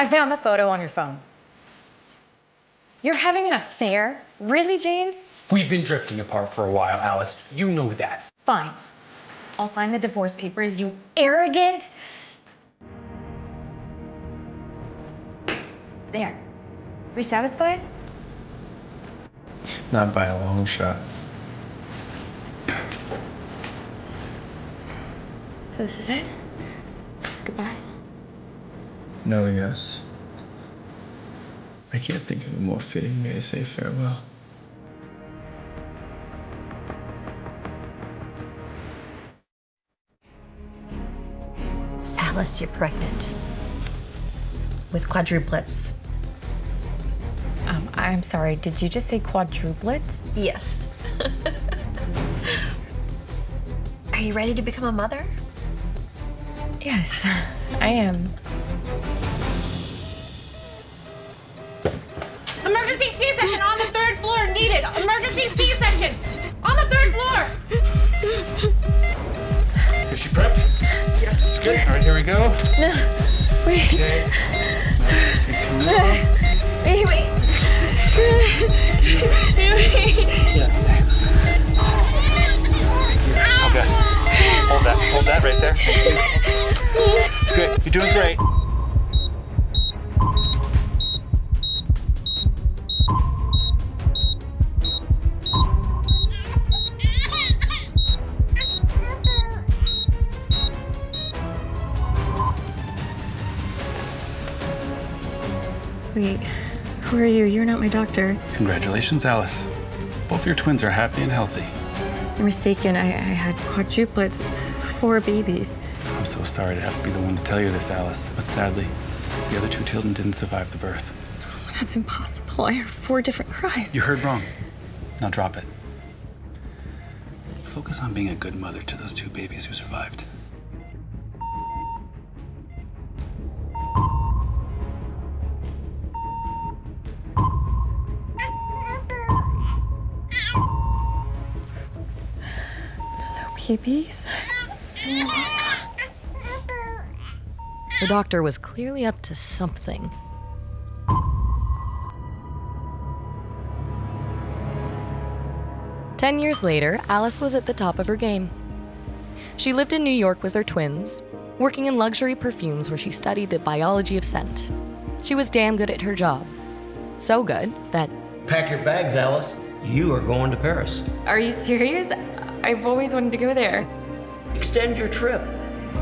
I found the photo on your phone. You're having an affair? Really, James? We've been drifting apart for a while, Alice. You know that. Fine. I'll sign the divorce papers, you arrogant... There. Are you satisfied? Not by a long shot. So this is it? This is goodbye? No, yes. I can't think of a more fitting way to say farewell. Alice, you're pregnant. With quadruplets. I'm sorry, did you just say quadruplets? Yes. Are you ready to become a mother? Yes, I am. Emergency C-section on the 3rd floor needed. Emergency C-section on the 3rd floor. Is she prepped? Yeah. It's good. All right, here we go. No, wait. Okay. It's not gonna take too long. Wait. Yeah. Okay. Hold that right there. Good. You're doing great. Wait, who are you? You're not my doctor. Congratulations, Alice. Both your twins are happy and healthy. You're mistaken. I had quadruplets. It's 4 babies. I'm so sorry to have to be the one to tell you this, Alice, but sadly, the other 2 children didn't survive the birth. Oh, that's impossible. I heard 4 different cries. You heard wrong. Now drop it. Focus on being a good mother to those 2 babies who survived. Babies? The doctor was clearly up to something. Ten years later, Alice was at the top of her game. She lived in New York with her twins, working in luxury perfumes where she studied the biology of scent. She was damn good at her job. So good that... Pack your bags, Alice. You are going to Paris. Are you serious? I've always wanted to go there. Extend your trip.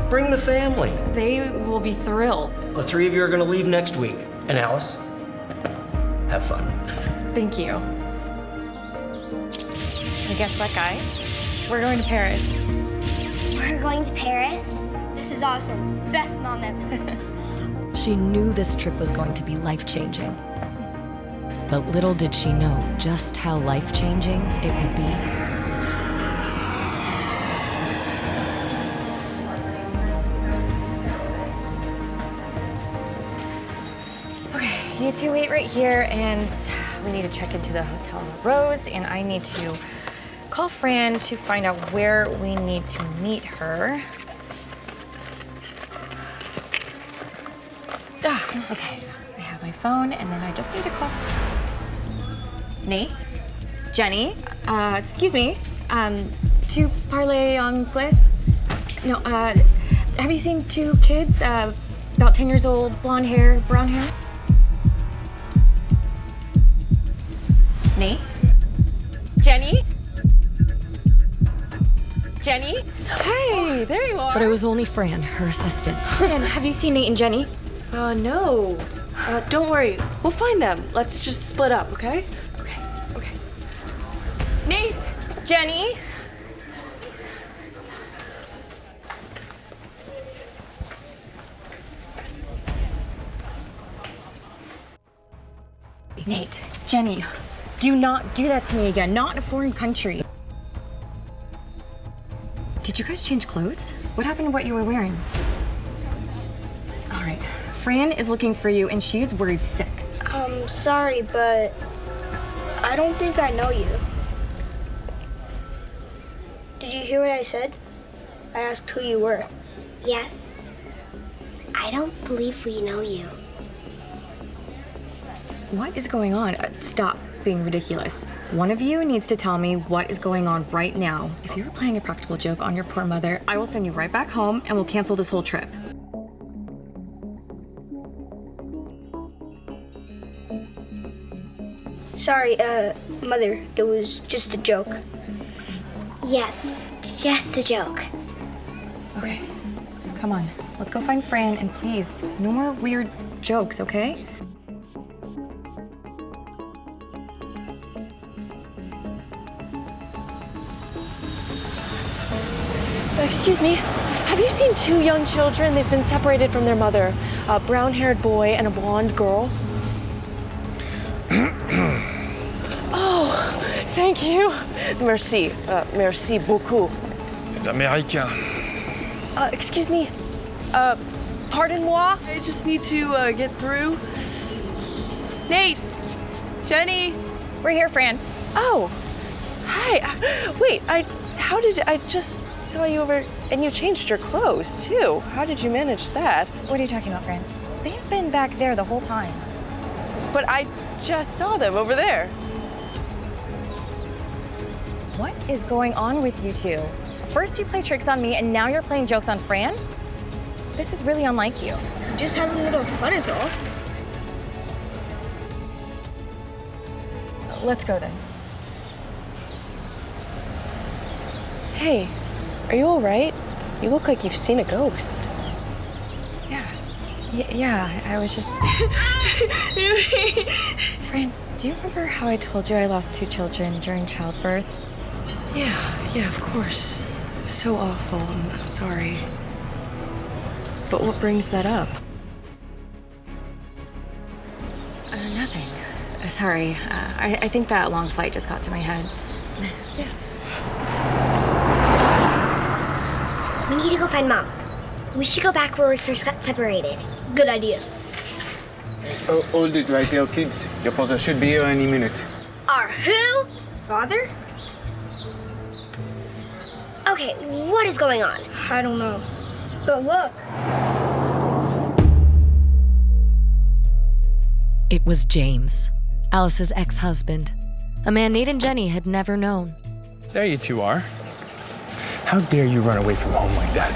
Bring the family. They will be thrilled. The 3 of you are going to leave next week. And Alice, have fun. Thank you. Hey, guess what, guys? We're going to Paris. We're going to Paris? This is awesome. Best mom ever. She knew this trip was going to be life-changing. But little did she know just how life-changing it would be. You two wait right here, and we need to check into the Hotel Rose, and I need to call Fran to find out where we need to meet her. Okay, I have my phone, and then I just need to call Nate, Jenny, excuse me, tu parles anglais? No, have you seen 2 kids, about 10 years old, blonde hair, brown hair? Nate? Jenny? Jenny? Hey, there you are. But it was only Fran, her assistant. Fran, have you seen Nate and Jenny? No. Don't worry. We'll find them. Let's just split up, okay? Okay. Nate? Jenny? Nate, Jenny, do not do that to me again. Not in a foreign country. Did you guys change clothes? What happened to what you were wearing? All right, Fran is looking for you and she is worried sick. Sorry, but I don't think I know you. Did you hear what I said? I asked who you were. Yes. I don't believe we know you. What is going on? Stop being ridiculous. One of you needs to tell me what is going on right now. If you're playing a practical joke on your poor mother, I will send you right back home and we'll cancel this whole trip. Sorry, Mother, it was just a joke. Yes, just a joke. Okay, come on. Let's go find Fran, and please, no more weird jokes, okay? Excuse me, have you seen two young children? They've been separated from their mother. A brown-haired boy and a blonde girl. Oh, thank you. Merci, merci beaucoup. Les Américains. Excuse me, pardon-moi? I just need to get through. Nate, Jenny. We're here, Fran. Oh, hi. Wait, I just saw you over, and you changed your clothes, too. How did you manage that? What are you talking about, Fran? They've been back there the whole time. But I just saw them over there. What is going on with you two? First you play tricks on me, and now you're playing jokes on Fran? This is really unlike you. Just having a little fun is all. Let's go then. Hey, are you all right? You look like you've seen a ghost. Yeah, I was just... Fran, do you remember how I told you I lost 2 children during childbirth? Yeah, of course. So awful. I'm sorry. But what brings that up? Nothing. Sorry. I think that long flight just got to my head. Yeah. We need to go find Mom. We should go back where we first got separated. Good idea. Oh, hold it right there, kids. Your father should be here any minute. Our who? Father? Okay, what is going on? I don't know. But look. It was James, Alice's ex-husband, a man Nate and Jenny had never known. There you two are. How dare you run away from home like that?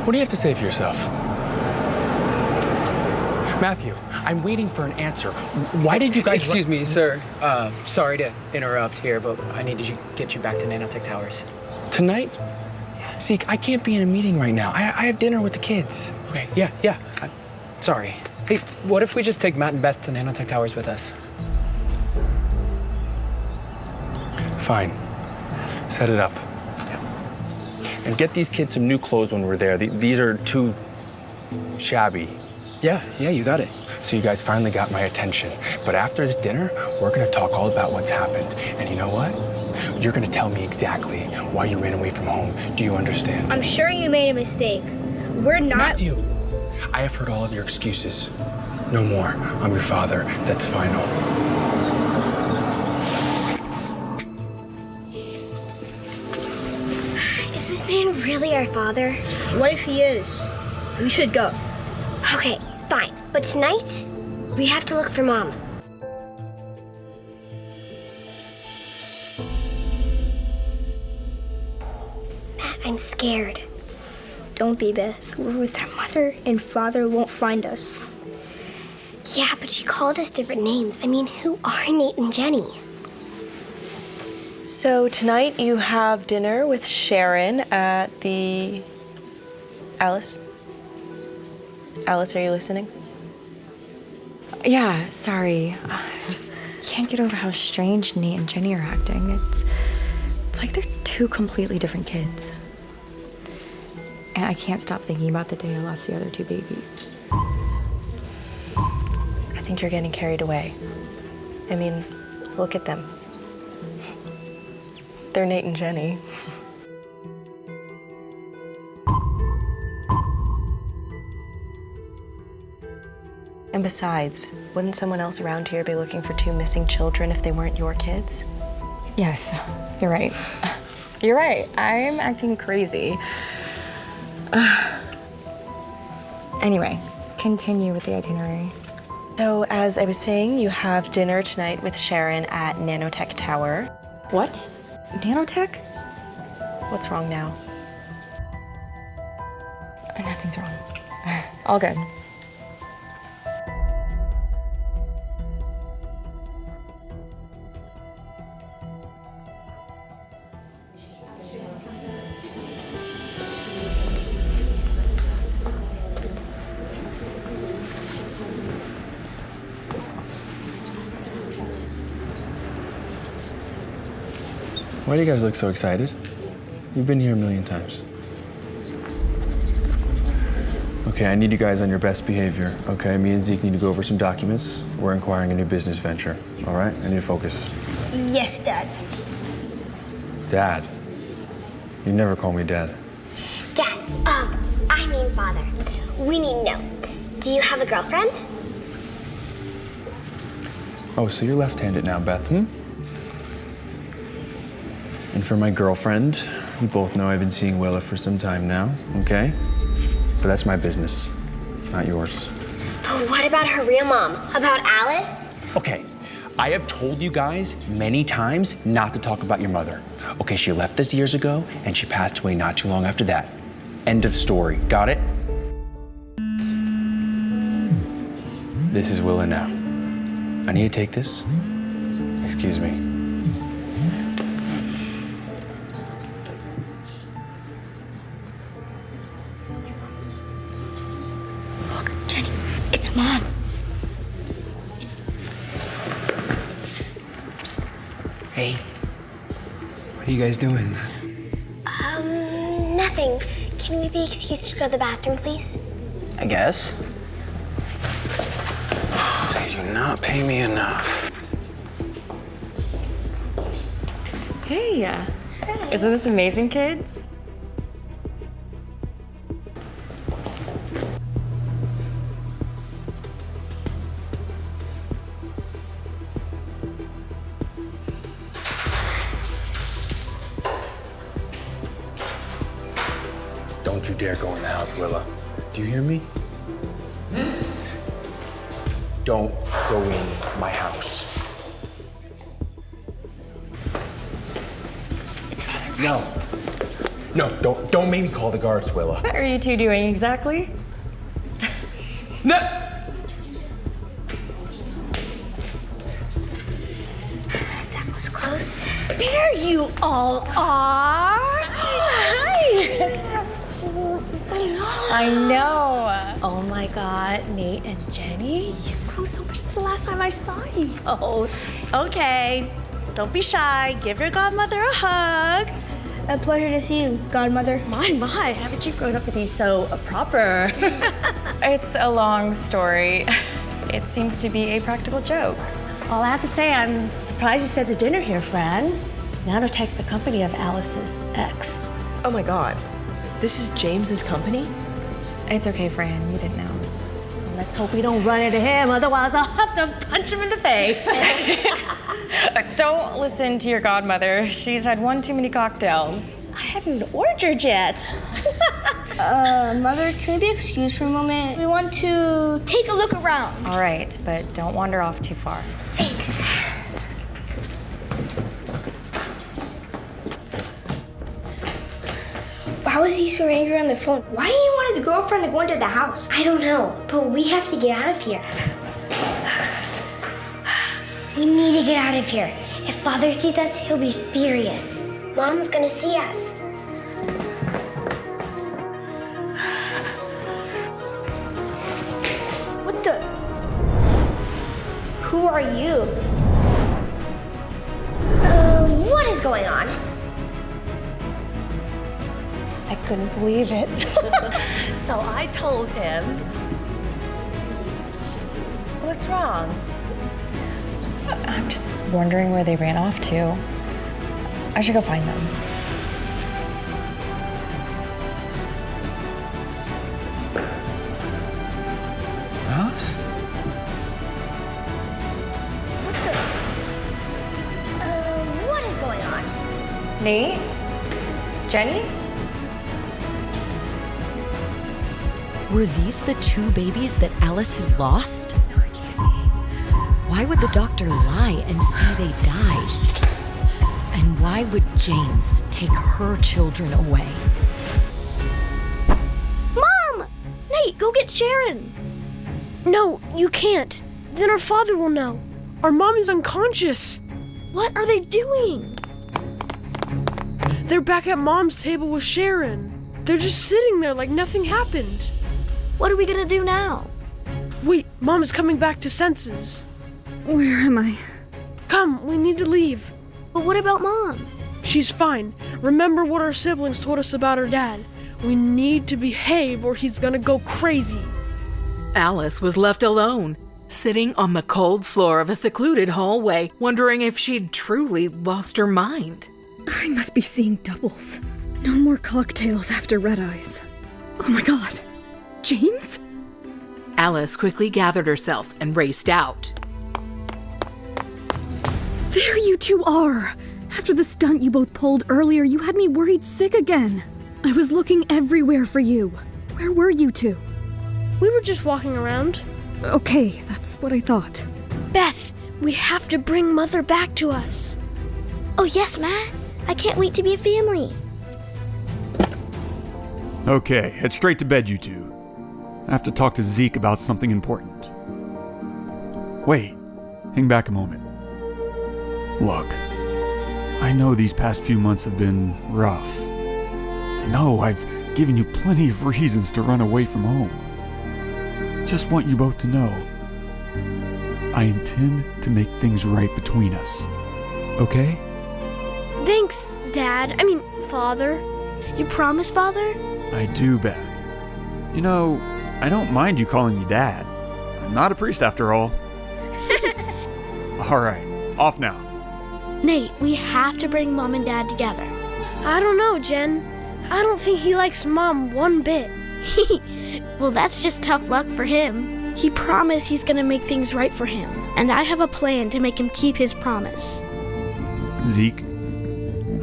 What do you have to say for yourself? Matthew, I'm waiting for an answer. Why did you guys... Excuse me, sir. Sorry to interrupt here, but I need to get you back to Nanotech Towers. Tonight? Zeke, I can't be in a meeting right now. I have dinner with the kids. Okay, yeah. Sorry. Hey, what if we just take Matt and Beth to Nanotech Towers with us? Fine. Set it up. And get these kids some new clothes when we're there. These are too shabby. Yeah, you got it. So you guys finally got my attention. But after this dinner, we're gonna talk all about what's happened. And you know what? You're gonna tell me exactly why you ran away from home. Do you understand? I'm sure you made a mistake. We're not... Matthew, I have heard all of your excuses. No more. I'm your father. That's final. Is this man really our father? What if he is? We should go. Okay, fine. But tonight, we have to look for Mom. Matt, I'm scared. Don't be, Beth. We're with our mother, and Father won't find us. Yeah, but she called us different names. I mean, who are Nate and Jenny? So tonight you have dinner with Sharon at the... Alice? Alice, are you listening? Yeah, sorry. I just can't get over how strange Nate and Jenny are acting. It's like they're 2 completely different kids. And I can't stop thinking about the day I lost the other 2 babies. I think you're getting carried away. I mean, look at them. They're Nate and Jenny. And besides, wouldn't someone else around here be looking for 2 missing children if they weren't your kids? Yes, you're right. You're right. I'm acting crazy. Anyway, continue with the itinerary. So, as I was saying, you have dinner tonight with Sharon at Nanotech Tower. What? Nanotech? What's wrong now? Nothing's wrong. All good. Why do you guys look so excited? You've been here a million times. Okay, I need you guys on your best behavior, okay? Me and Zeke need to go over some documents. We're inquiring a new business venture, all right? I need to focus. Yes, Dad. Dad. You never call me Dad. Dad, I mean Father. We need to know. Do you have a girlfriend? Oh, so you're left-handed now, Beth, And for my girlfriend, you both know I've been seeing Willa for some time now, okay? But that's my business, not yours. But what about her real mom? About Alice? Okay, I have told you guys many times not to talk about your mother. Okay, she left us years ago, and she passed away not too long after that. End of story, got it? This is Willa now. I need to take this. Excuse me. Look, Jenny, it's Mom. Hey, what are you guys doing? Nothing. Can we be excused to go to the bathroom, please? I guess. They do not pay me enough. Hey, isn't this amazing, kids? Don't you dare go in the house, Willa. Do you hear me? Don't go in my house. It's Father. No, don't make me call the guards, Willa. What are you two doing exactly? No! That was close. There you all are! Hi! I know. Oh my God, Nate and Jenny, you've grown so much since the last time I saw you both. Okay, don't be shy. Give your godmother a hug. A pleasure to see you, Godmother. My, haven't you grown up to be so proper? It's a long story. It seems to be a practical joke. All I have to say, I'm surprised you said the dinner here, friend. Nanotech's the company of Alice's ex. Oh my God, this is James's company? It's okay, Fran. You didn't know. Well, let's hope we don't run into him, otherwise I'll have to punch him in the face. Don't listen to your godmother. She's had one too many cocktails. I haven't ordered yet. Mother, can we be excused for a moment? We want to take a look around. All right, but don't wander off too far. Why was he so angry on the phone? Why didn't he want his girlfriend to go into the house? I don't know, but we have to get out of here. We need to get out of here. If Father sees us, he'll be furious. Mom's gonna see us. What the? Who are you? What is going on? I couldn't believe it. So I told him. What's wrong? I'm just wondering where they ran off to. I should go find them. Alice? What is going on? Nate? Jenny? Were these the two babies that Alice had lost? No, it can't be. Why would the doctor lie and say they died? And why would James take her children away? Mom! Nate, go get Sharon. No, you can't. Then our father will know. Our mom is unconscious. What are they doing? They're back at Mom's table with Sharon. They're just sitting there like nothing happened. What are we gonna do now? Wait, Mom is coming back to senses. Where am I? Come, we need to leave. But what about Mom? She's fine. Remember what our siblings told us about her dad. We need to behave or he's gonna go crazy. Alice was left alone, sitting on the cold floor of a secluded hallway, wondering if she'd truly lost her mind. I must be seeing doubles. No more cocktails after red eyes. Oh my god. James? Alice quickly gathered herself and raced out. There you two are! After the stunt you both pulled earlier, you had me worried sick again. I was looking everywhere for you. Where were you two? We were just walking around. Okay, that's what I thought. Beth, we have to bring Mother back to us. Oh yes, Matt. I can't wait to be a family. Okay, head straight to bed, you two. I have to talk to Zeke about something important. Wait, hang back a moment. Look, I know these past few months have been rough. I know I've given you plenty of reasons to run away from home. Just want you both to know, I intend to make things right between us. Okay? Thanks, Dad. Father. You promise, Father? I do, Beth. You know, I don't mind you calling me Dad. I'm not a priest after all. All right, off now. Nate, we have to bring Mom and Dad together. I don't know, Jen. I don't think he likes Mom one bit. Well, that's just tough luck for him. He promised he's gonna make things right for him, and I have a plan to make him keep his promise. Zeke,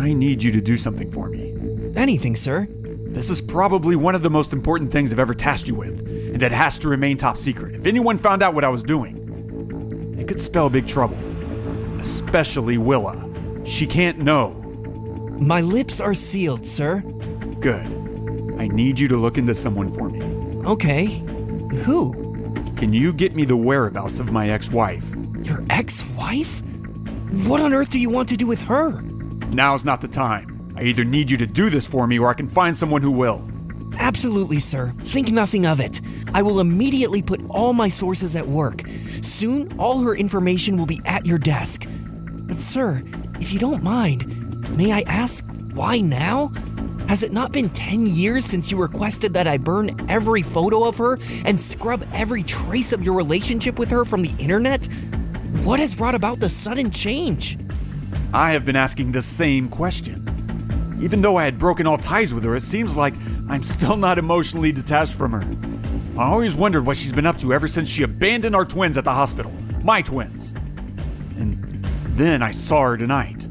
I need you to do something for me. Anything, sir. This is probably one of the most important things I've ever tasked you with, and it has to remain top secret. If anyone found out what I was doing, it could spell big trouble. Especially Willa. She can't know. My lips are sealed, sir. Good. I need you to look into someone for me. Okay. Who? Can you get me the whereabouts of my ex-wife? Your ex-wife? What on earth do you want to do with her? Now's not the time. I either need you to do this for me or I can find someone who will. Absolutely, sir. Think nothing of it. I will immediately put all my sources at work. Soon, all her information will be at your desk. But sir, if you don't mind, may I ask why now? Has it not been 10 years since you requested that I burn every photo of her and scrub every trace of your relationship with her from the internet? What has brought about the sudden change? I have been asking the same question. Even though I had broken all ties with her, it seems like I'm still not emotionally detached from her. I always wondered what she's been up to ever since she abandoned our twins at the hospital. My twins. And then I saw her tonight.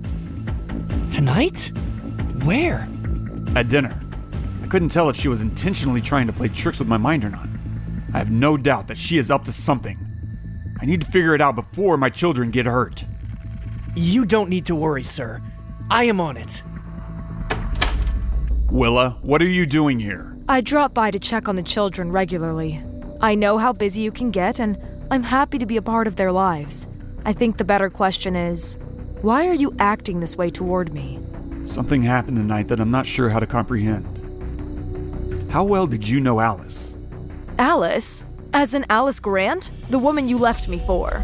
Tonight? Where? At dinner. I couldn't tell if she was intentionally trying to play tricks with my mind or not. I have no doubt that she is up to something. I need to figure it out before my children get hurt. You don't need to worry, sir. I am on it. Willa, what are you doing here? I drop by to check on the children regularly. I know how busy you can get, and I'm happy to be a part of their lives. I think the better question is, why are you acting this way toward me? Something happened tonight that I'm not sure how to comprehend. How well did you know Alice? Alice? As in Alice Grant? The woman you left me for?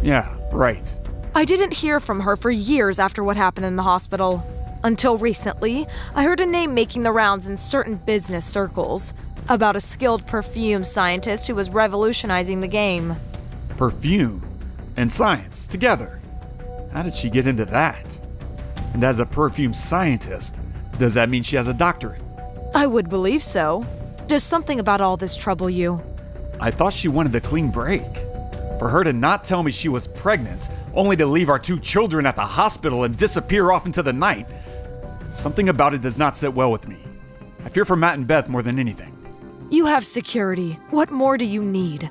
Yeah, right. I didn't hear from her for years after what happened in the hospital. Until recently, I heard a name making the rounds in certain business circles about a skilled perfume scientist who was revolutionizing the game. Perfume and science together. How did she get into that? And as a perfume scientist, does that mean she has a doctorate? I would believe so. Does something about all this trouble you? I thought she wanted a clean break. For her to not tell me she was pregnant, only to leave our 2 children at the hospital and disappear off into the night, something about it does not sit well with me. I fear for Matt and Beth more than anything. You have security. What more do you need?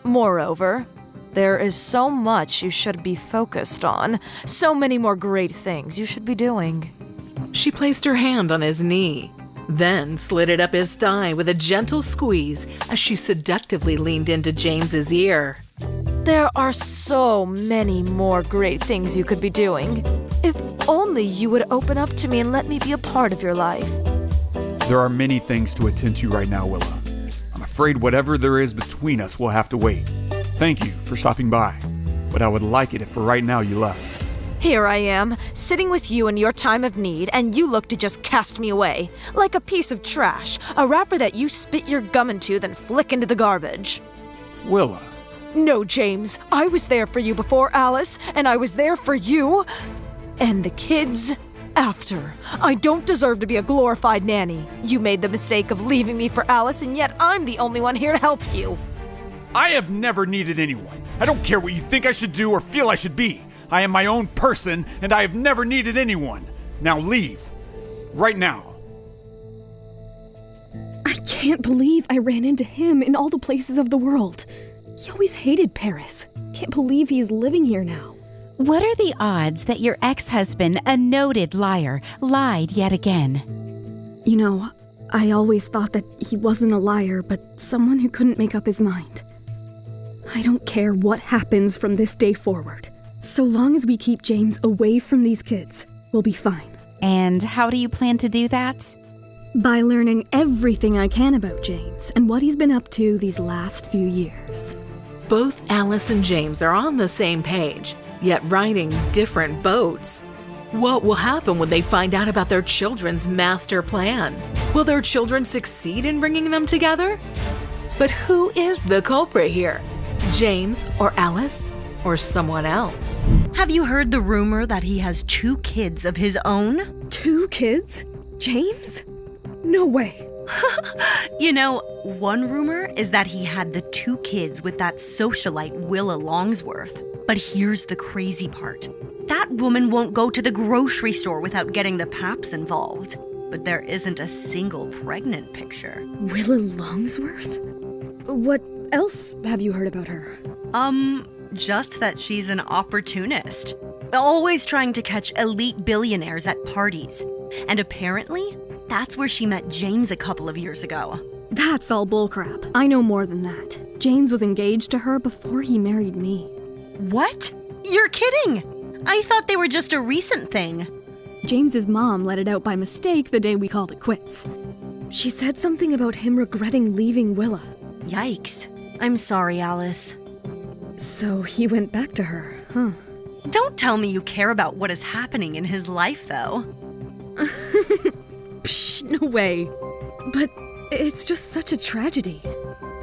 Moreover, There is so much you should be focused on, so many more great things you should be doing. She placed her hand on his knee, then slid it up his thigh with a gentle squeeze as she seductively leaned into James's ear. There are so many more great things you could be doing. If only you would open up to me and let me be a part of your life. There are many things to attend to right now, Willa. I'm afraid whatever there is between us will have to wait. Thank you for stopping by, but I would like it if for right now you left. Here I am, sitting with you in your time of need, and you look to just cast me away. Like a piece of trash, a wrapper that you spit your gum into, then flick into the garbage. Willa. No, James, I was there for you before Alice, and I was there for you and the kids after. I don't deserve to be a glorified nanny. You made the mistake of leaving me for Alice, and yet I'm the only one here to help you. I have never needed anyone. I don't care what you think I should do or feel I should be. I am my own person, and I have never needed anyone. Now leave. Right now. I can't believe I ran into him in all the places of the world. He always hated Paris. Can't believe he's living here now. What are the odds that your ex-husband, a noted liar, lied yet again? You know, I always thought that he wasn't a liar, but someone who couldn't make up his mind. I don't care what happens from this day forward. So long as we keep James away from these kids, we'll be fine. And how do you plan to do that? By learning everything I can about James and what he's been up to these last few years. Both Alice and James are on the same page, yet riding different boats. What will happen when they find out about their children's master plan? Will their children succeed in bringing them together? But who is the culprit here? James or Alice or someone else? Have you heard the rumor that he has 2 kids of his own? 2 kids? James? No way. You know, one rumor is that he had the 2 kids with that socialite Willa Longsworth. But here's the crazy part. That woman won't go to the grocery store without getting the paps involved. But there isn't a single pregnant picture. Willa Longsworth? What else have you heard about her? Just that she's an opportunist. Always trying to catch elite billionaires at parties. And apparently, that's where she met James a couple of years ago. That's all bullcrap. I know more than that. James was engaged to her before he married me. What? You're kidding! I thought they were just a recent thing. James's mom let it out by mistake the day we called it quits. She said something about him regretting leaving Willa. Yikes. I'm sorry, Alice. So he went back to her, huh? Don't tell me you care about what is happening in his life, though. Psh, no way. But it's just such a tragedy.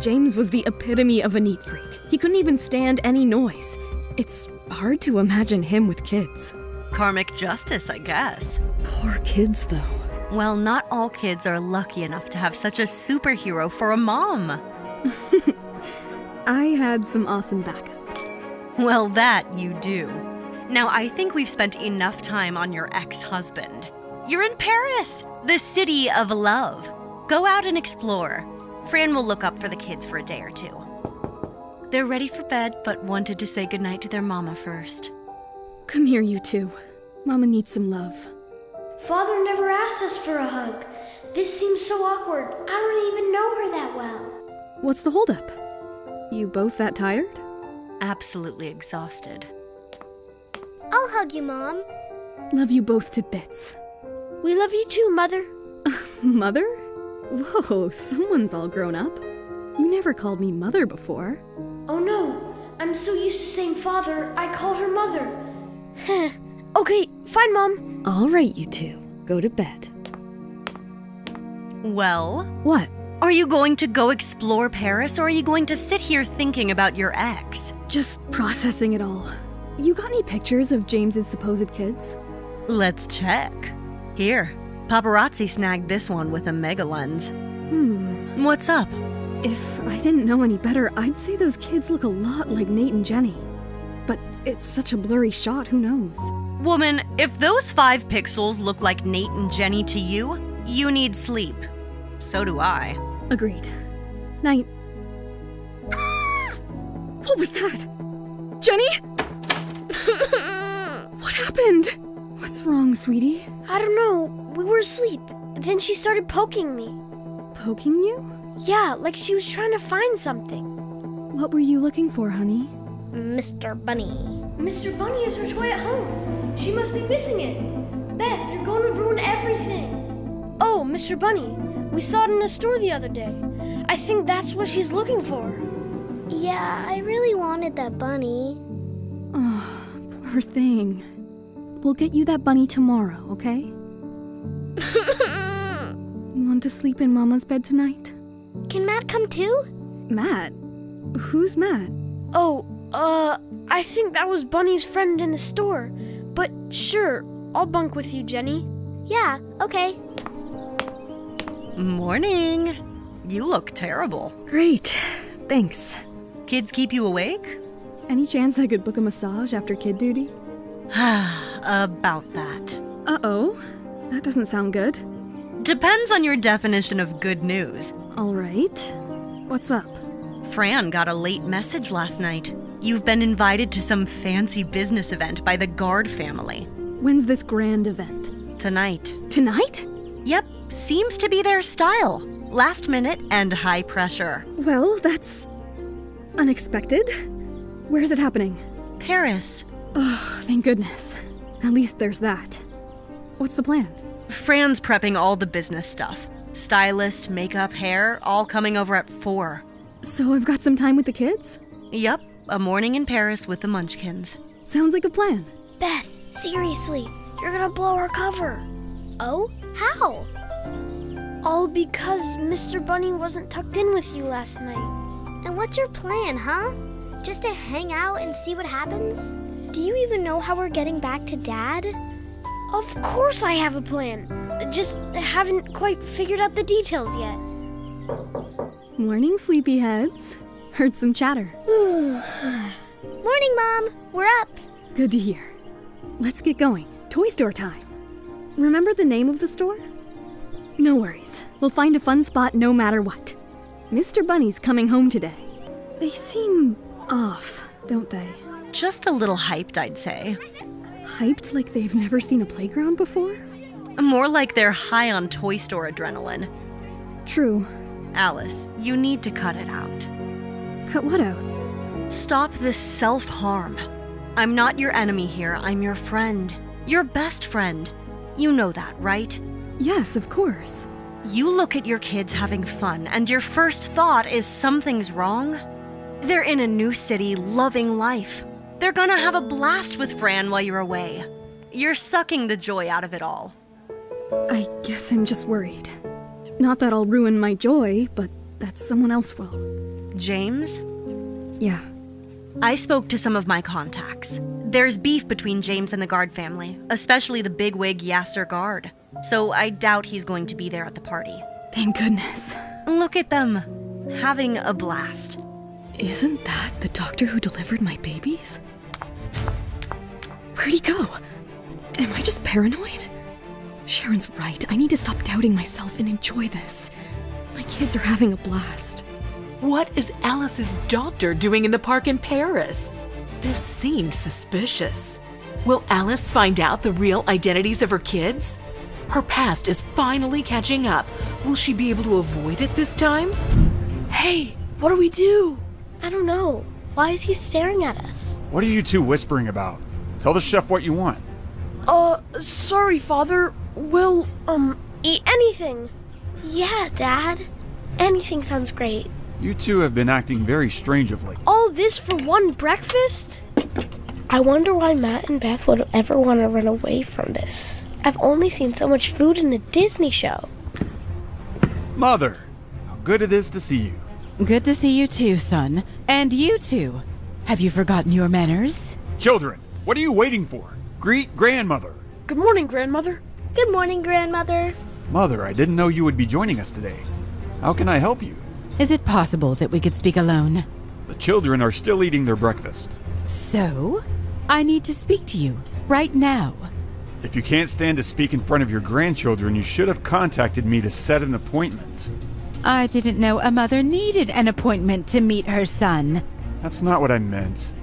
James was the epitome of a neat freak. He couldn't even stand any noise. It's hard to imagine him with kids. Karmic justice, I guess. Poor kids, though. Well, not all kids are lucky enough to have such a superhero for a mom. I had some awesome backup. Well, that you do. Now, I think we've spent enough time on your ex-husband. You're in Paris, the city of love. Go out and explore. Fran will look up for the kids for a day or 2. They're ready for bed, but wanted to say goodnight to their mama first. Come here, you two. Mama needs some love. Father never asked us for a hug. This seems so awkward. I don't even know her that well. What's the holdup? You both that tired? Absolutely exhausted. I'll hug you, Mom. Love you both to bits. We love you too, Mother. Mother? Whoa, someone's all grown up. You never called me Mother before. Oh no, I'm so used to saying Father, I called her Mother. Okay, fine, Mom. All right, you two. Go to bed. Well? What? Are you going to go explore Paris, or are you going to sit here thinking about your ex? Just processing it all. You got any pictures of James's supposed kids? Let's check. Here, paparazzi snagged this one with a mega lens. What's up? If I didn't know any better, I'd say those kids look a lot like Nate and Jenny. But it's such a blurry shot, who knows? Woman, if those 5 pixels look like Nate and Jenny to you, you need sleep. So do I. Agreed. Night. What was that? Jenny? What happened? What's wrong, sweetie? I don't know. We were asleep. Then she started poking me. Poking you? Yeah, like she was trying to find something. What were you looking for, honey? Mr. Bunny. Mr. Bunny is her toy at home. She must be missing it. Beth, you're going to ruin everything. Oh, Mr. Bunny. We saw it in the store the other day. I think that's what she's looking for. Yeah, I really wanted that bunny. Oh, poor thing. We'll get you that bunny tomorrow, okay? You want to sleep in Mama's bed tonight? Can Matt come too? Matt? Who's Matt? Oh, I think that was Bunny's friend in the store. But sure, I'll bunk with you, Jenny. Yeah, okay. Morning. You look terrible. Great. Thanks. Kids keep you awake? Any chance I could book a massage after kid duty? About that. Uh-oh. That doesn't sound good. Depends on your definition of good news. All right. What's up? Fran got a late message last night. You've been invited to some fancy business event by the Guard family. When's this grand event? Tonight. Tonight? Yep, seems to be their style. Last minute and high pressure. Well, that's unexpected. Where's it happening? Paris. Oh, thank goodness. At least there's that. What's the plan? Fran's prepping all the business stuff. Stylist, makeup, hair, all coming over at 4. So I've got some time with the kids? Yep, a morning in Paris with the Munchkins. Sounds like a plan. Beth, seriously, you're gonna blow our cover. Oh? How? All because Mr. Bunny wasn't tucked in with you last night. And what's your plan, huh? Just to hang out and see what happens? Do you even know how we're getting back to Dad? Of course I have a plan. Just haven't quite figured out the details yet. Morning, sleepyheads. Heard some chatter. Morning, Mom. We're up. Good to hear. Let's get going. Toy store time. Remember the name of the store? No worries. We'll find a fun spot no matter what. Mr. Bunny's coming home today. They seem off, don't they? Just a little hyped, I'd say. Hyped like they've never seen a playground before? More like they're high on toy store adrenaline. True. Alice, you need to cut it out. Cut what out? Stop this self-harm. I'm not your enemy here, I'm your friend. Your best friend. You know that, right? Yes, of course. You look at your kids having fun, and your first thought is something's wrong? They're in a new city, loving life. They're gonna have a blast with Fran while you're away. You're sucking the joy out of it all. I guess I'm just worried. Not that I'll ruin my joy, but that someone else will. James? Yeah. I spoke to some of my contacts. There's beef between James and the Guard family, especially the bigwig Yasser Guard. So I doubt he's going to be there at the party. Thank goodness. Look at them, having a blast. Isn't that the doctor who delivered my babies? Where'd he go? Am I just paranoid? Sharon's right. I need to stop doubting myself and enjoy this. My kids are having a blast. What is Alice's doctor doing in the park in Paris? This seemed suspicious. Will Alice find out the real identities of her kids? Her past is finally catching up. Will she be able to avoid it this time? Hey, what do we do? I don't know. Why is he staring at us? What are you two whispering about? Tell the chef what you want. Sorry, Father. We'll, eat anything. Yeah, Dad. Anything sounds great. You two have been acting very strange of late. All this for one breakfast? I wonder why Matt and Beth would ever want to run away from this. I've only seen so much food in a Disney show. Mother, how good it is to see you. Good to see you too, son. And you too. Have you forgotten your manners? Children, what are you waiting for? Greet grandmother. Good morning, Grandmother. Good morning, Grandmother. Mother, I didn't know you would be joining us today. How can I help you? Is it possible that we could speak alone? The children are still eating their breakfast. So? I need to speak to you, right now. If you can't stand to speak in front of your grandchildren, you should have contacted me to set an appointment. I didn't know a mother needed an appointment to meet her son. That's not what I meant.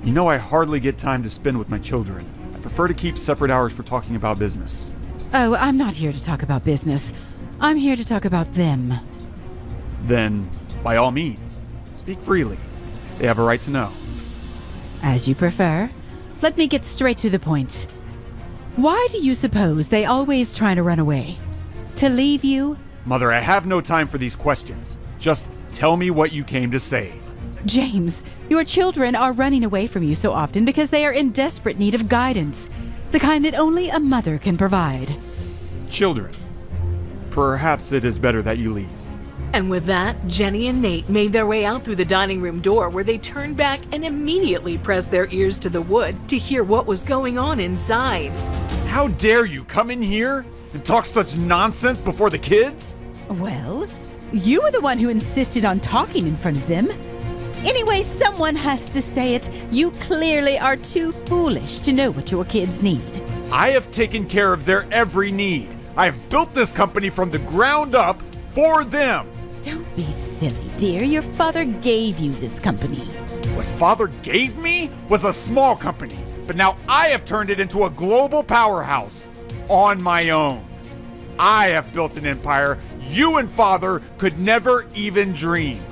You know I hardly get time to spend with my children. I prefer to keep separate hours for talking about business. Oh, I'm not here to talk about business. I'm here to talk about them. Then, by all means, speak freely. They have a right to know. As you prefer. Let me get straight to the point. Why do you suppose they always try to run away? To leave you? Mother, I have no time for these questions. Just tell me what you came to say. James, your children are running away from you so often because they are in desperate need of guidance, the kind that only a mother can provide. Children, perhaps it is better that you leave. And with that, Jenny and Nate made their way out through the dining room door, where they turned back and immediately pressed their ears to the wood to hear what was going on inside. How dare you come in here and talk such nonsense before the kids? Well, you were the one who insisted on talking in front of them. Anyway, someone has to say it. You clearly are too foolish to know what your kids need. I have taken care of their every need. I have built this company from the ground up for them. Don't be silly, dear. Your father gave you this company. What father gave me was a small company, but now I have turned it into a global powerhouse on my own. I have built an empire you and father could never even dream.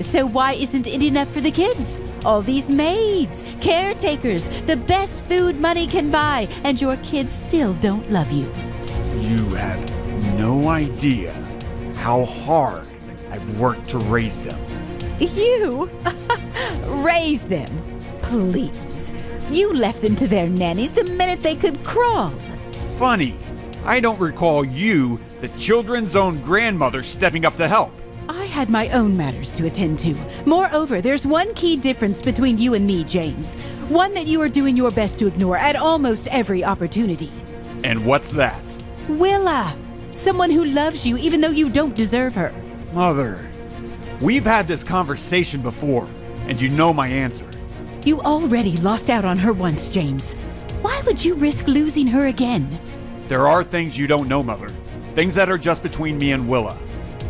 So why isn't it enough for the kids? All these maids, caretakers, the best food money can buy, and your kids still don't love you. You have no idea how hard I've worked to raise them. You? Raise them? Please. You left them to their nannies the minute they could crawl. Funny. I don't recall you, the children's own grandmother, stepping up to help. I had my own matters to attend to. Moreover, there's one key difference between you and me, James. One that you are doing your best to ignore at almost every opportunity. And what's that? Willa. Someone who loves you even though you don't deserve her. Mother, we've had this conversation before, and you know my answer. You already lost out on her once, James. Why would you risk losing her again? There are things you don't know, Mother. Things that are just between me and Willa.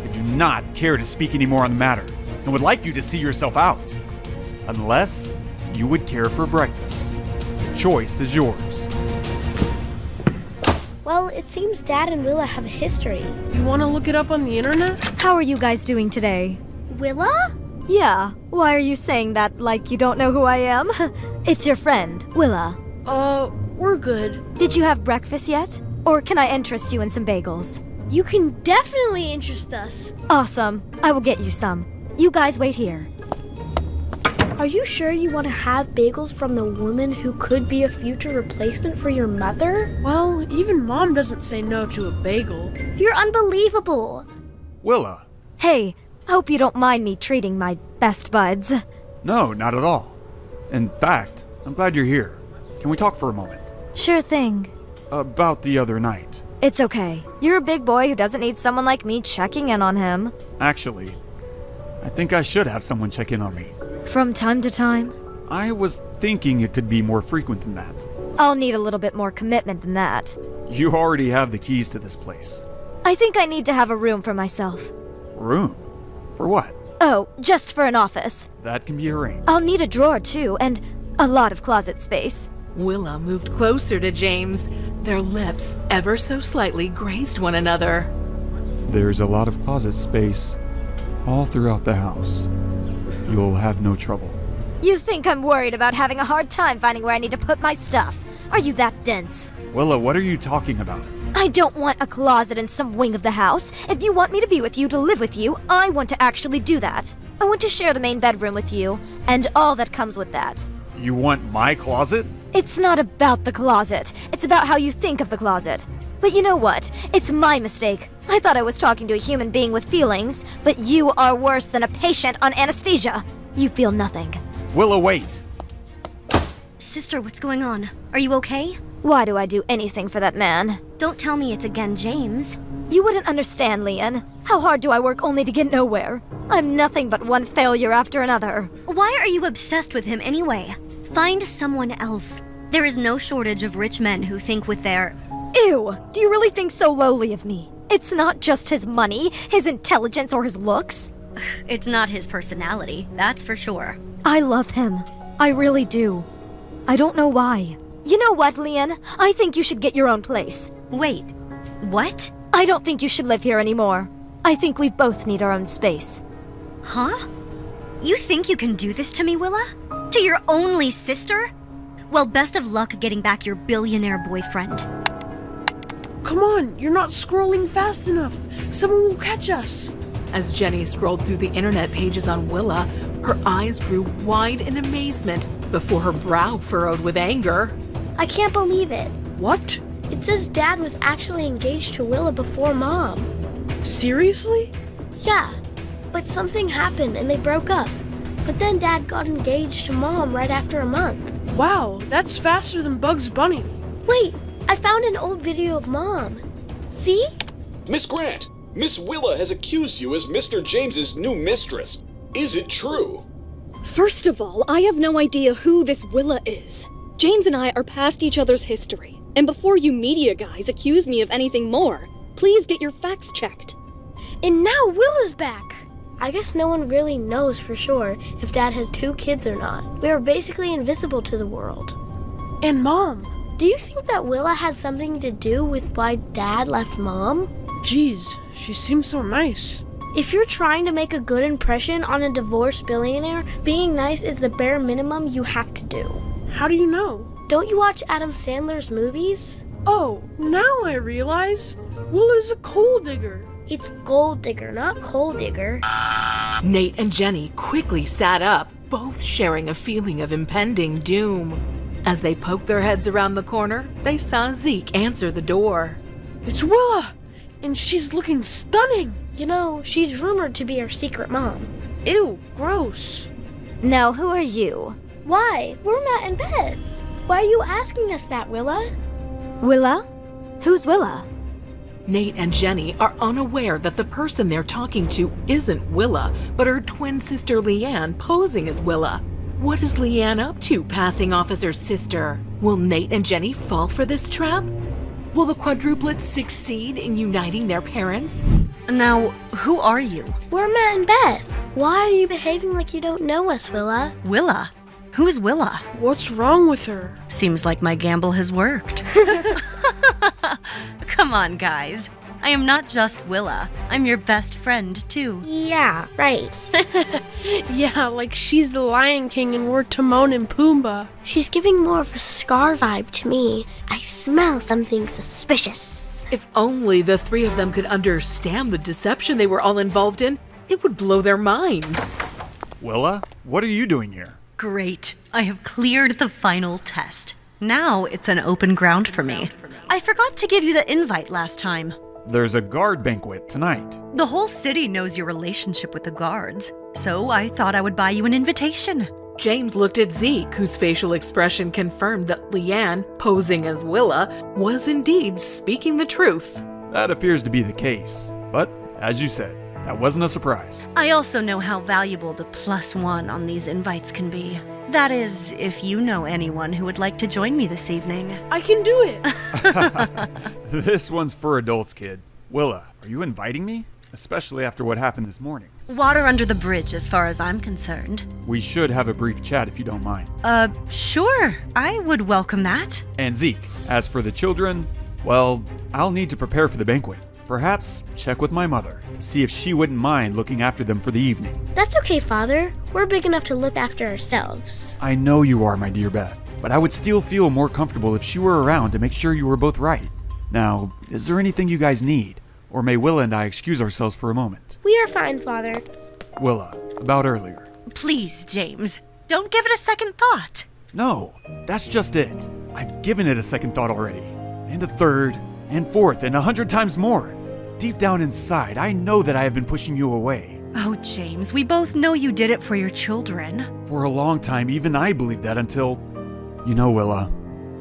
I do not care to speak anymore on the matter, and would like you to see yourself out. Unless you would care for breakfast. The choice is yours. Well, it seems Dad and Willa have a history. You want to look it up on the internet? How are you guys doing today? Willa? Yeah. Why are you saying that like you don't know who I am? It's your friend, Willa. We're good. Did you have breakfast yet? Or can I interest you in some bagels? You can definitely interest us. Awesome. I will get you some. You guys wait here. Are you sure you want to have bagels from the woman who could be a future replacement for your mother? Well, even Mom doesn't say no to a bagel. You're unbelievable. Willa. Hey, hope you don't mind me treating my best buds. No, not at all. In fact, I'm glad you're here. Can we talk for a moment? Sure thing. About the other night. It's okay. You're a big boy who doesn't need someone like me checking in on him. Actually, I think I should have someone check in on me. From time to time? I was thinking it could be more frequent than that. I'll need a little bit more commitment than that. You already have the keys to this place. I think I need to have a room for myself. Room? For what? Oh, just for an office. That can be arranged. I'll need a drawer too, and a lot of closet space. Willa moved closer to James. Their lips, ever so slightly, grazed one another. There's a lot of closet space all throughout the house. You'll have no trouble. You think I'm worried about having a hard time finding where I need to put my stuff? Are you that dense? Willa, what are you talking about? I don't want a closet in some wing of the house. If you want me to be with you, to live with you, I want to actually do that. I want to share the main bedroom with you, and all that comes with that. You want my closet? It's not about the closet. It's about how you think of the closet. But you know what? It's my mistake. I thought I was talking to a human being with feelings, but you are worse than a patient on anesthesia. You feel nothing. Willa, wait. Sister, what's going on? Are you okay? Why do I do anything for that man? Don't tell me it's again James. You wouldn't understand, Leon. How hard do I work only to get nowhere? I'm nothing but one failure after another. Why are you obsessed with him anyway? Find someone else. There is no shortage of rich men who think with their... Ew! Do you really think so lowly of me? It's not just his money, his intelligence, or his looks. It's not his personality, that's for sure. I love him. I really do. I don't know why. You know what, Leanne? I think you should get your own place. Wait, what? I don't think you should live here anymore. I think we both need our own space. Huh? You think you can do this to me, Willa? To your only sister? Well, best of luck getting back your billionaire boyfriend. Come on, you're not scrolling fast enough. Someone will catch us. As Jenny scrolled through the internet pages on Willa, her eyes grew wide in amazement before her brow furrowed with anger. I can't believe it. What? It says Dad was actually engaged to Willa before Mom. Seriously? Yeah, but something happened and they broke up. But then Dad got engaged to Mom right after a month. Wow, that's faster than Bugs Bunny. Wait, I found an old video of Mom. See? Miss Grant, Miss Willa has accused you as Mr. James's new mistress. Is it true? First of all, I have no idea who this Willa is. James and I are past each other's history. And before you media guys accuse me of anything more, please get your facts checked. And now Willa's back. I guess no one really knows for sure if Dad has 2 kids or not. We are basically invisible to the world. And Mom. Do you think that Willa had something to do with why Dad left Mom? Jeez, she seems so nice. If you're trying to make a good impression on a divorced billionaire, being nice is the bare minimum you have to do. How do you know? Don't you watch Adam Sandler's movies? Oh, now I realize. Willa's a coal digger. It's gold digger, not coal digger. Nate and Jenny quickly sat up, both sharing a feeling of impending doom. As they poked their heads around the corner, they saw Zeke answer the door. It's Willa, and she's looking stunning. You know, she's rumored to be our secret mom. Ew, gross. Now, who are you? Why? We're Matt and Beth. Why are you asking us that, Willa? Willa? Who's Willa? Nate and Jenny are unaware that the person they're talking to isn't Willa, but her twin sister Leanne posing as Willa. What is Leanne up to, passing off as her sister? Will Nate and Jenny fall for this trap? Will the quadruplets succeed in uniting their parents? Now, who are you? We're Matt and Beth. Why are you behaving like you don't know us, Willa? Willa? Who's Willa? What's wrong with her? Seems like my gamble has worked. Come on, guys. I am not just Willa. I'm your best friend, too. Yeah, right. Yeah, like she's the Lion King and we're Timon and Pumbaa. She's giving more of a Scar vibe to me. I smell something suspicious. If only the 3 of them could understand the deception they were all involved in, it would blow their minds. Willa, what are you doing here? Great. I have cleared the final test. Now it's an open ground for me. I forgot to give you the invite last time. There's a guard banquet tonight. The whole city knows your relationship with the guards, so I thought I would buy you an invitation. James looked at Zeke, whose facial expression confirmed that Leanne, posing as Willa, was indeed speaking the truth. That appears to be the case. But, as you said, that wasn't a surprise. I also know how valuable the +1 on these invites can be. That is, if you know anyone who would like to join me this evening. I can do it. This one's for adults, kid. Willa, are you inviting me? Especially after what happened this morning. Water under the bridge as far as I'm concerned. We should have a brief chat if you don't mind. Sure. I would welcome that. And Zeke, as for the children, well, I'll need to prepare for the banquet. Perhaps check with my mother to see if she wouldn't mind looking after them for the evening. That's okay, Father. We're big enough to look after ourselves. I know you are, my dear Beth, but I would still feel more comfortable if she were around to make sure you were both right. Now, is there anything you guys need? Or may Willa and I excuse ourselves for a moment? We are fine, Father. Willa, about earlier. Please, James, don't give it a second thought. No, that's just it. I've given it a second thought already. And a third, and fourth, and 100 times more. Deep down inside, I know that I have been pushing you away. Oh, James, we both know you did it for your children. For a long time, even I believed that until... You know, Willa,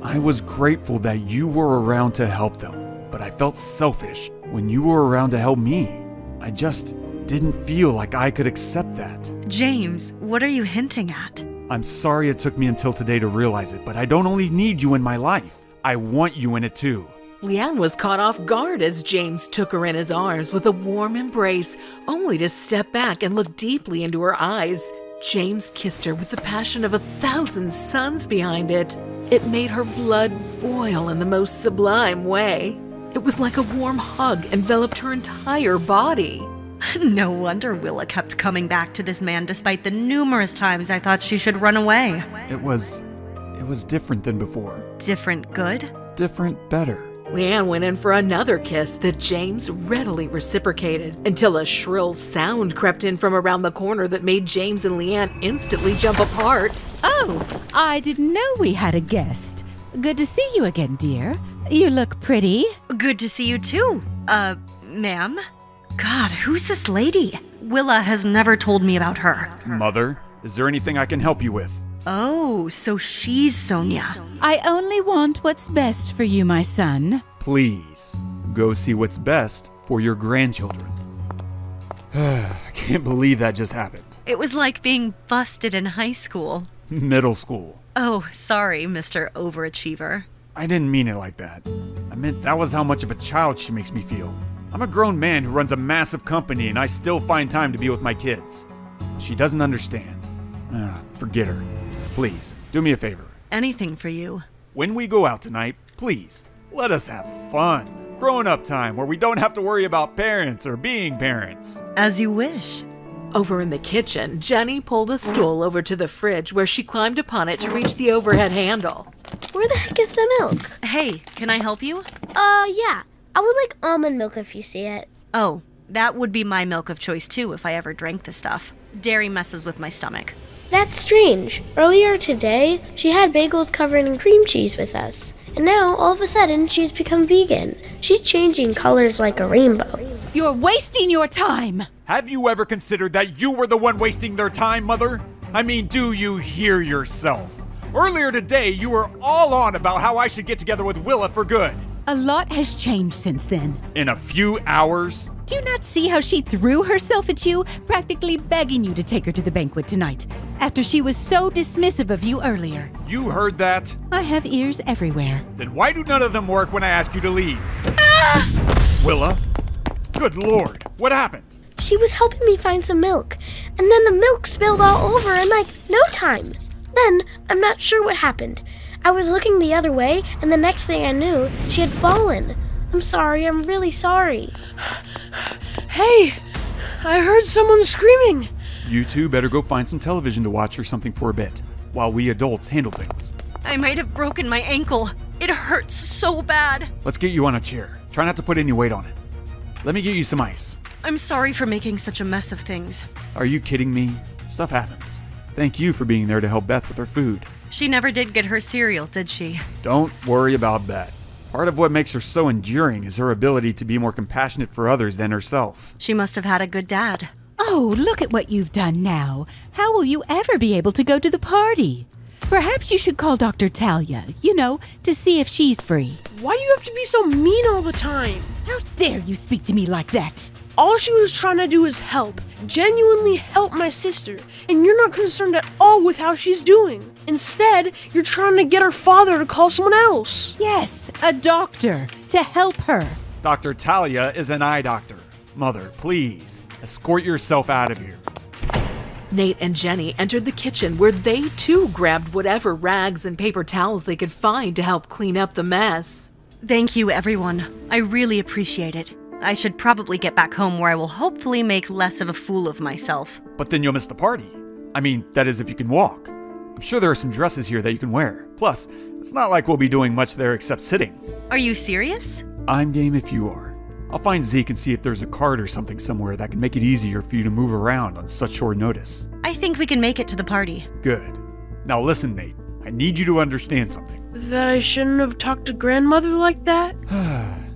I was grateful that you were around to help them, but I felt selfish when you were around to help me. I just didn't feel like I could accept that. James, what are you hinting at? I'm sorry it took me until today to realize it, but I don't only need you in my life. I want you in it too. Leanne was caught off guard as James took her in his arms with a warm embrace, only to step back and look deeply into her eyes. James kissed her with the passion of 1,000 suns behind it. It made her blood boil in the most sublime way. It was like a warm hug enveloped her entire body. No wonder Willa kept coming back to this man despite the numerous times I thought she should run away. It was different than before. Different good? Different better. Leanne went in for another kiss that James readily reciprocated until a shrill sound crept in from around the corner that made James and Leanne instantly jump apart. Oh, I didn't know we had a guest. Good to see you again, dear. You look pretty. Good to see you too, ma'am. God, who's this lady? Willa has never told me about her. Mother, is there anything I can help you with? Oh, so she's Sonia. I only want what's best for you, my son. Please, go see what's best for your grandchildren. I can't believe that just happened. It was like being busted in high school. Middle school. Oh, sorry, Mr. Overachiever. I didn't mean it like that. I meant that was how much of a child she makes me feel. I'm a grown man who runs a massive company and I still find time to be with my kids. She doesn't understand. Forget her. Please, do me a favor. Anything for you. When we go out tonight, please, let us have fun. Grown-up time where we don't have to worry about parents or being parents. As you wish. Over in the kitchen, Jenny pulled a stool over to the fridge where she climbed upon it to reach the overhead handle. Where the heck is the milk? Hey, can I help you? Yeah. I would like almond milk if you see it. Oh, that would be my milk of choice too if I ever drank the stuff. Dairy messes with my stomach. That's strange. Earlier today, she had bagels covered in cream cheese with us. And now, all of a sudden, she's become vegan. She's changing colors like a rainbow. You're wasting your time. Have you ever considered that you were the one wasting their time, Mother? I mean, do you hear yourself? Earlier today, you were all on about how I should get together with Willa for good. A lot has changed since then. In a few hours? Do you not see how she threw herself at you, practically begging you to take her to the banquet tonight, after she was so dismissive of you earlier? You heard that? I have ears everywhere. Then why do none of them work when I ask you to leave? Willa? Good Lord, what happened? She was helping me find some milk, and then the milk spilled all over in like no time. Then, I'm not sure what happened. I was looking the other way, and the next thing I knew, she had fallen. I'm sorry, I'm really sorry. Hey, I heard someone screaming. You two better go find some television to watch or something for a bit, while we adults handle things. I might have broken my ankle. It hurts so bad. Let's get you on a chair. Try not to put any weight on it. Let me get you some ice. I'm sorry for making such a mess of things. Are you kidding me? Stuff happens. Thank you for being there to help Beth with her food. She never did get her cereal, did she? Don't worry about Beth. Part of what makes her so enduring is her ability to be more compassionate for others than herself. She must have had a good dad. Oh, look at what you've done now. How will you ever be able to go to the party? Perhaps you should call Dr. Talia, to see if she's free. Why do you have to be so mean all the time? How dare you speak to me like that? All she was trying to do is help. Genuinely help my sister. And you're not concerned at all with how she's doing. Instead, you're trying to get her father to call someone else. Yes, a doctor, to help her. Dr. Talia is an eye doctor. Mother, please, escort yourself out of here. Nate and Jenny entered the kitchen where they too grabbed whatever rags and paper towels they could find to help clean up the mess. Thank you, everyone. I really appreciate it. I should probably get back home where I will hopefully make less of a fool of myself. But then you'll miss the party. I mean, that is if you can walk. I'm sure there are some dresses here that you can wear. Plus, it's not like we'll be doing much there except sitting. Are you serious? I'm game if you are. I'll find Zeke and see if there's a cart or something somewhere that can make it easier for you to move around on such short notice. I think we can make it to the party. Good. Now listen, Nate. I need you to understand something. That I shouldn't have talked to grandmother like that?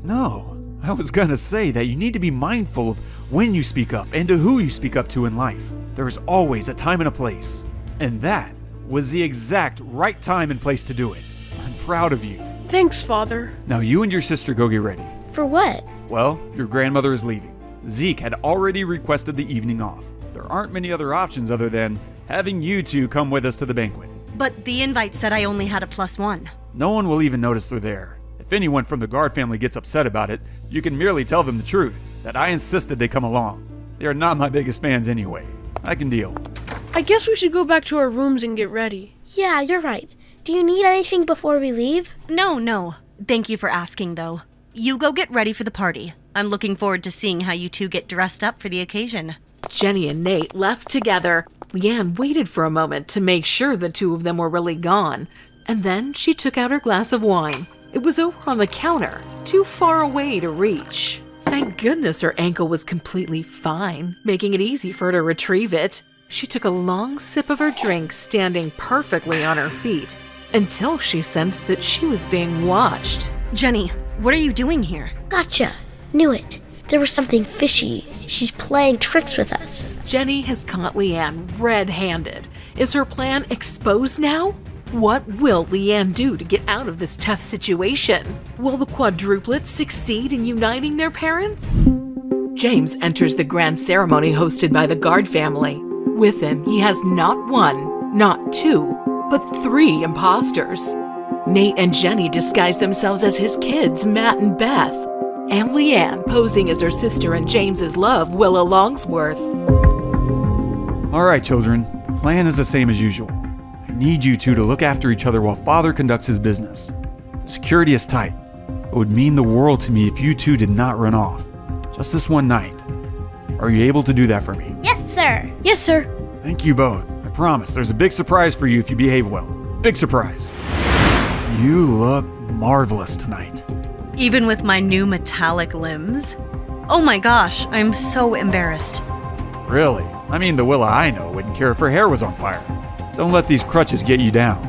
No. I was gonna say that you need to be mindful of when you speak up and to who you speak up to in life. There is always a time and a place. And that was the exact right time and place to do it. I'm proud of you. Thanks, Father. Now you and your sister go get ready. For what? Well, your grandmother is leaving. Zeke had already requested the evening off. There aren't many other options other than having you two come with us to the banquet. But the invite said I only had a +1. No one will even notice they're there. If anyone from the Guard family gets upset about it, you can merely tell them the truth, that I insisted they come along. They are not my biggest fans anyway. I can deal. I guess we should go back to our rooms and get ready. Yeah, you're right. Do you need anything before we leave? No. Thank you for asking, though. You go get ready for the party. I'm looking forward to seeing how you two get dressed up for the occasion. Jenny and Nate left together. Leanne waited for a moment to make sure the two of them were really gone, and then she took out her glass of wine. It was over on the counter, too far away to reach. Thank goodness her ankle was completely fine, making it easy for her to retrieve it. She took a long sip of her drink, standing perfectly on her feet, until she sensed that she was being watched. Jenny, what are you doing here? Gotcha. Knew it. There was something fishy. She's playing tricks with us. Jenny has caught Leanne red-handed. Is her plan exposed now? What will Leanne do to get out of this tough situation? Will the quadruplets succeed in uniting their parents? James enters the grand ceremony hosted by the Guard family. With him, he has not one, not two, but 3 imposters. Nate and Jenny disguise themselves as his kids, Matt and Beth, and Leanne posing as her sister and James's love, Willa Longsworth. All right, children, the plan is the same as usual. I need you two to look after each other while Father conducts his business. The security is tight. It would mean the world to me if you two did not run off. Just this one night. Are you able to do that for me? Yes, sir. Yes, sir. Thank you both. I promise there's a big surprise for you if you behave well. Big surprise. You look marvelous tonight. Even with my new metallic limbs? Oh my gosh, I'm so embarrassed. Really? I mean, the Willa I know wouldn't care if her hair was on fire. Don't let these crutches get you down.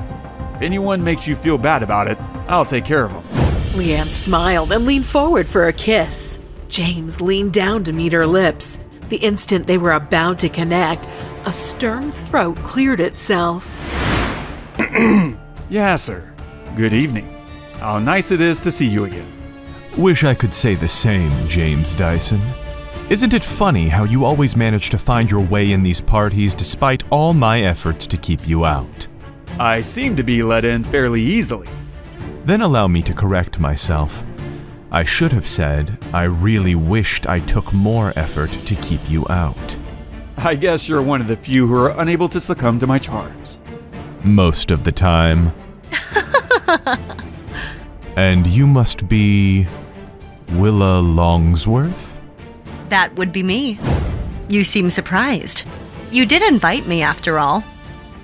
If anyone makes you feel bad about it, I'll take care of them. Leanne smiled and leaned forward for a kiss. James leaned down to meet her lips. The instant they were about to connect, a stern throat cleared itself. Yeah, sir. Good evening. How nice it is to see you again. Wish I could say the same, James Dyson. Isn't it funny how you always manage to find your way in these parties despite all my efforts to keep you out? I seem to be let in fairly easily. Then allow me to correct myself. I should have said, I really wished I took more effort to keep you out. I guess you're one of the few who are unable to succumb to my charms. Most of the time. And you must be Willa Longsworth? That would be me. You seem surprised. You did invite me after all.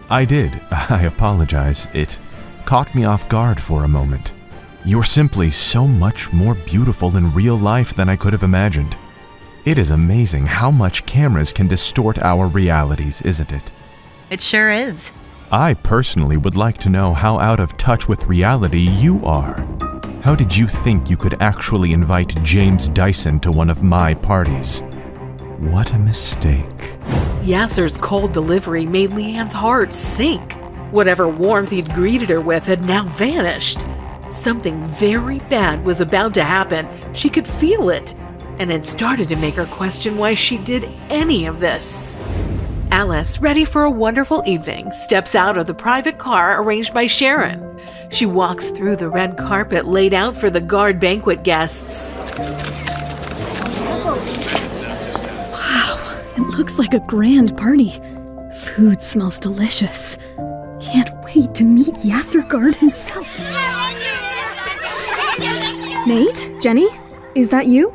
I did. I apologize. It caught me off guard for a moment. You're simply so much more beautiful in real life than I could have imagined. It is amazing how much cameras can distort our realities, isn't it? It sure is. I personally would like to know how out of touch with reality you are. How did you think you could actually invite James Dyson to one of my parties? What a mistake. Yasser's cold delivery made Leanne's heart sink. Whatever warmth he'd greeted her with had now vanished. Something very bad was about to happen. She could feel it, and it started to make her question why she did any of this. Alice, ready for a wonderful evening, steps out of the private car arranged by Sharon. She walks through the red carpet laid out for the Guard banquet guests. Wow, it looks like a grand party. Food smells delicious. Can't wait to meet Yasser Guard himself. Nate? Jenny? Is that you?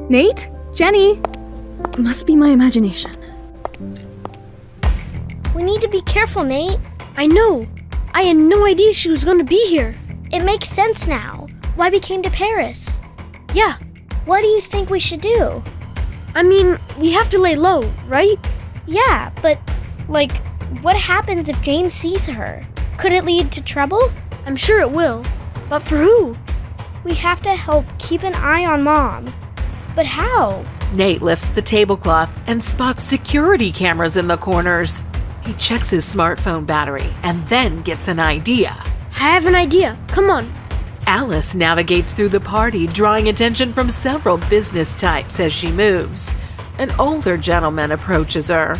Nate? Jenny? Must be my imagination. We need to be careful, Nate. I know. I had no idea she was going to be here. It makes sense now. Why we came to Paris. Yeah. What do you think we should do? I mean, we have to lay low, right? Yeah, but, like, what happens if James sees her? Could it lead to trouble? I'm sure it will. But for who? We have to help keep an eye on Mom. But how? Nate lifts the tablecloth and spots security cameras in the corners. He checks his smartphone battery and then gets an idea. I have an idea. Come on. Alice navigates through the party, drawing attention from several business types as she moves. An older gentleman approaches her.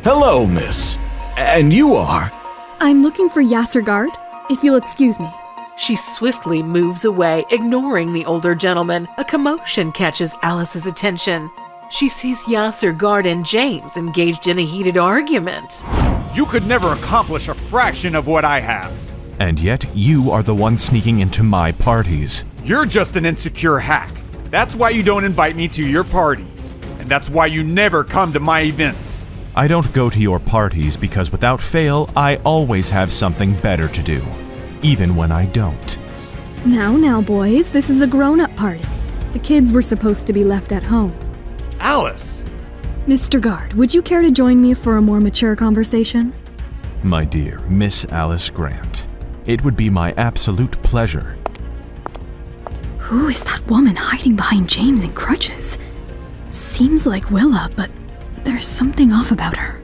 Hello, miss. And you are? I'm looking for Yasser Guard, if you'll excuse me. She swiftly moves away, ignoring the older gentleman. A commotion catches Alice's attention. She sees Yasser Guard and James engaged in a heated argument. You could never accomplish a fraction of what I have. And yet you are the one sneaking into my parties. You're just an insecure hack. That's why you don't invite me to your parties. And that's why you never come to my events. I don't go to your parties because without fail, I always have something better to do. Even when I don't. Now, boys, this is a grown-up party. The kids were supposed to be left at home. Alice! Mr. Guard, would you care to join me for a more mature conversation? My dear Miss Alice Grant, it would be my absolute pleasure. Who is that woman hiding behind James in crutches? Seems like Willa, but there's something off about her.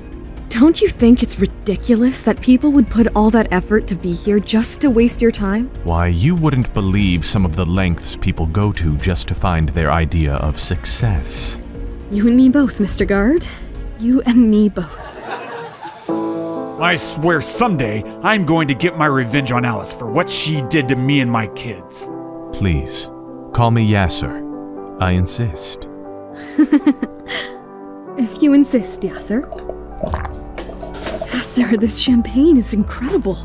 Don't you think it's ridiculous that people would put all that effort to be here just to waste your time? Why, you wouldn't believe some of the lengths people go to just to find their idea of success. You and me both, Mr. Guard. You and me both. I swear someday I'm going to get my revenge on Alice for what she did to me and my kids. Please, call me Yasser. I insist. If you insist, Yasser. Yasser, this champagne is incredible.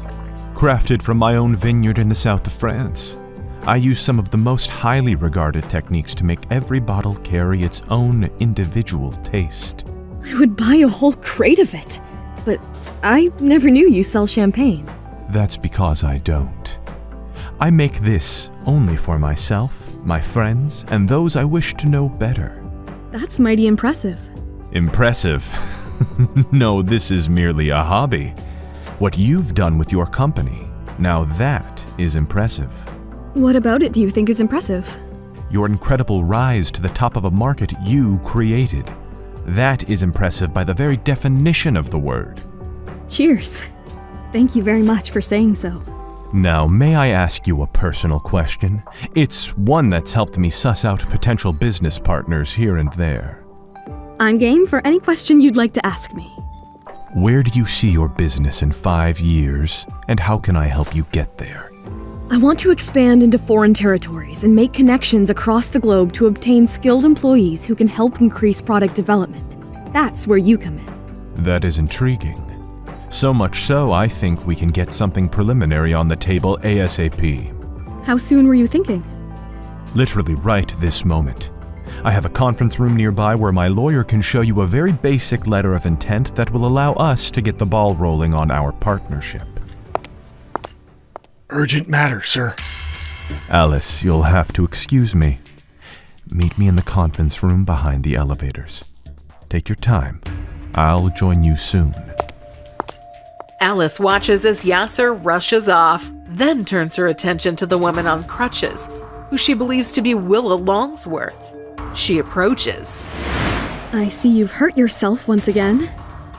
Crafted from my own vineyard in the south of France. I use some of the most highly regarded techniques to make every bottle carry its own individual taste. I would buy a whole crate of it, but I never knew you sell champagne. That's because I don't. I make this only for myself, my friends, and those I wish to know better. That's mighty impressive. Impressive? No, this is merely a hobby. What you've done with your company, now that is impressive. What about it do you think is impressive? Your incredible rise to the top of a market you created. That is impressive by the very definition of the word. Cheers. Thank you very much for saying so. Now, may I ask you a personal question? It's one that's helped me suss out potential business partners here and there. I'm game for any question you'd like to ask me. Where do you see your business in 5 years, and how can I help you get there? I want to expand into foreign territories and make connections across the globe to obtain skilled employees who can help increase product development. That's where you come in. That is intriguing. So much so, I think we can get something preliminary on the table ASAP. How soon were you thinking? Literally right this moment. I have a conference room nearby where my lawyer can show you a very basic letter of intent that will allow us to get the ball rolling on our partnership. Urgent matter, sir. Alice, you'll have to excuse me. Meet me in the conference room behind the elevators. Take your time. I'll join you soon. Alice watches as Yasser rushes off, then turns her attention to the woman on crutches, who she believes to be Willa Longsworth. She approaches. I see you've hurt yourself once again.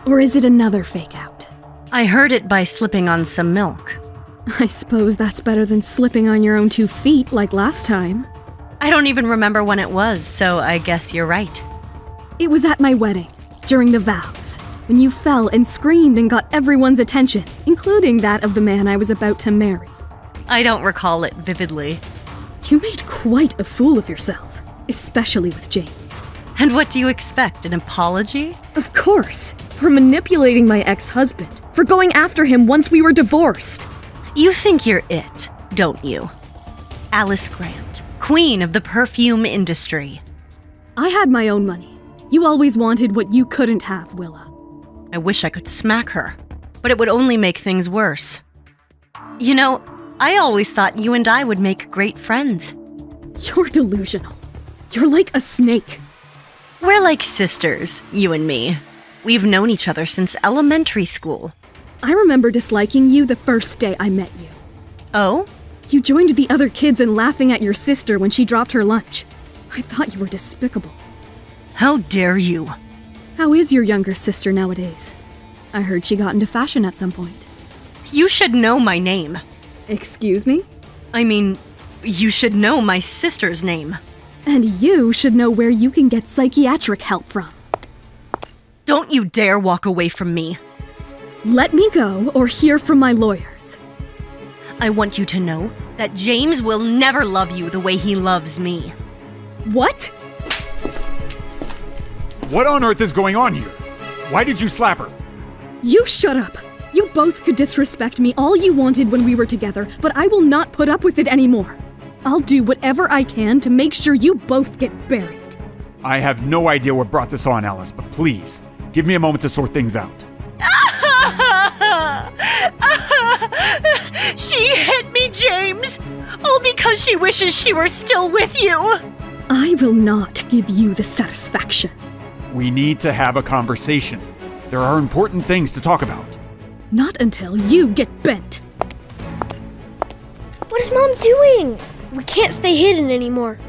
Or is it another fake out? I heard it by slipping on some milk. I suppose that's better than slipping on your own 2 feet like last time. I don't even remember when it was, so I guess you're right. It was at my wedding, during the vows, when you fell and screamed and got everyone's attention, including that of the man I was about to marry. I don't recall it vividly. You made quite a fool of yourself, especially with James. And what do you expect, an apology? Of course, for manipulating my ex-husband, for going after him once we were divorced. You think you're it, don't you? Alice Grant, queen of the perfume industry. I had my own money. You always wanted what you couldn't have, Willa. I wish I could smack her, but it would only make things worse. You know, I always thought you and I would make great friends. You're delusional. You're like a snake. We're like sisters, you and me. We've known each other since elementary school. I remember disliking you the first day I met you. Oh? You joined the other kids in laughing at your sister when she dropped her lunch. I thought you were despicable. How dare you? How is your younger sister nowadays? I heard she got into fashion at some point. You should know my name. Excuse me? I mean, you should know my sister's name. And you should know where you can get psychiatric help from. Don't you dare walk away from me. Let me go or hear from my lawyers. I want you to know that James will never love you the way he loves me. What? What on earth is going on here? Why did you slap her? You shut up! You both could disrespect me all you wanted when we were together, but I will not put up with it anymore. I'll do whatever I can to make sure you both get buried. I have no idea what brought this on, Alice, but please, give me a moment to sort things out. She hit me, James! All because she wishes she were still with you! I will not give you the satisfaction. We need to have a conversation. There are important things to talk about. Not until you get bent. What is Mom doing? We can't stay hidden anymore.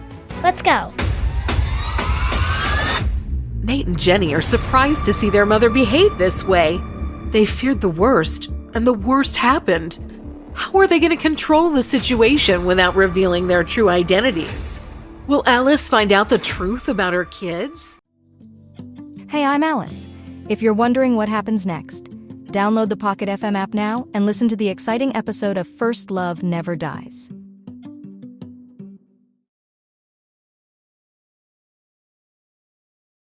Let's go. Nate and Jenny are surprised to see their mother behave this way. They feared the worst, and the worst happened. How are they going to control the situation without revealing their true identities? Will Alice find out the truth about her kids? Hey, I'm Alice. If you're wondering what happens next, download the Pocket FM app now and listen to the exciting episode of First Love Never Dies.